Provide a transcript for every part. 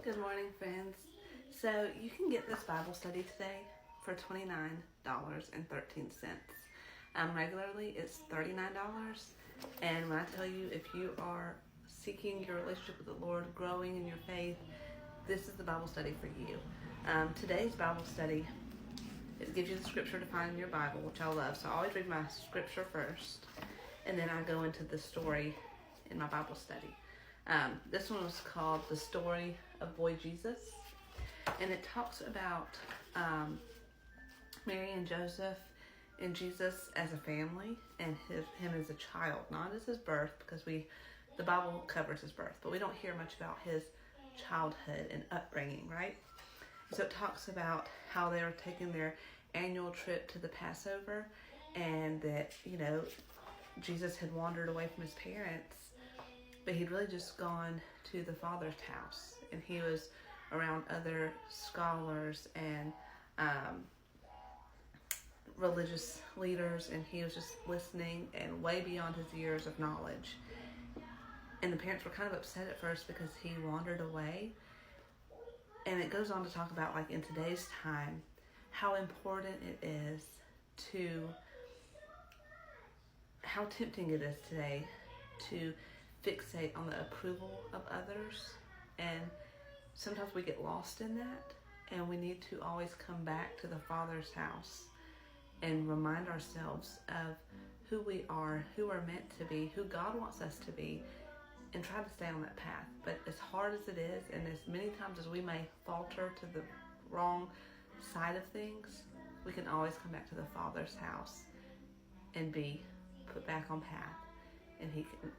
Good morning, friends. So you can get this Bible study today for $29.13. Regularly, it's $39. And when I tell you, if you are seeking your relationship with the Lord, growing in your faith, this is the Bible study for you. Today's Bible study, it gives you the scripture to find in your Bible, which I love. So I always read my scripture first, and then I go into the story in my Bible study. This one was called The Story of Boy Jesus, and it talks about Mary and Joseph and Jesus as a family, and him as a child, not as his birth, because the Bible covers his birth, but we don't hear much about his childhood and upbringing, right? So it talks about how they were taking their annual trip to the Passover, and that, Jesus had wandered away from his parents, but he'd really just gone to the Father's house, and he was around other scholars and religious leaders, and he was just listening and way beyond his years of knowledge. And the parents were kind of upset at first because he wandered away. And it goes on to talk about, like, in today's time, how important it is how tempting it is today to fixate on the approval of others. And sometimes we get lost in that, and we need to always come back to the Father's house and remind ourselves of who we are, who we're meant to be, who God wants us to be, and try to stay on that path. But as hard as it is, and as many times as we may falter to the wrong side of things, we can always come back to the Father's house and be put back on path. And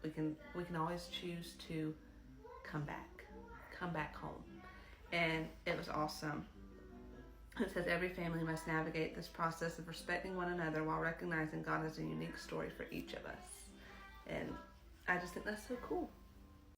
we can always choose to come back home. And it was awesome. It says every family must navigate this process of respecting one another while recognizing God has a unique story for each of us. And I just think that's so cool.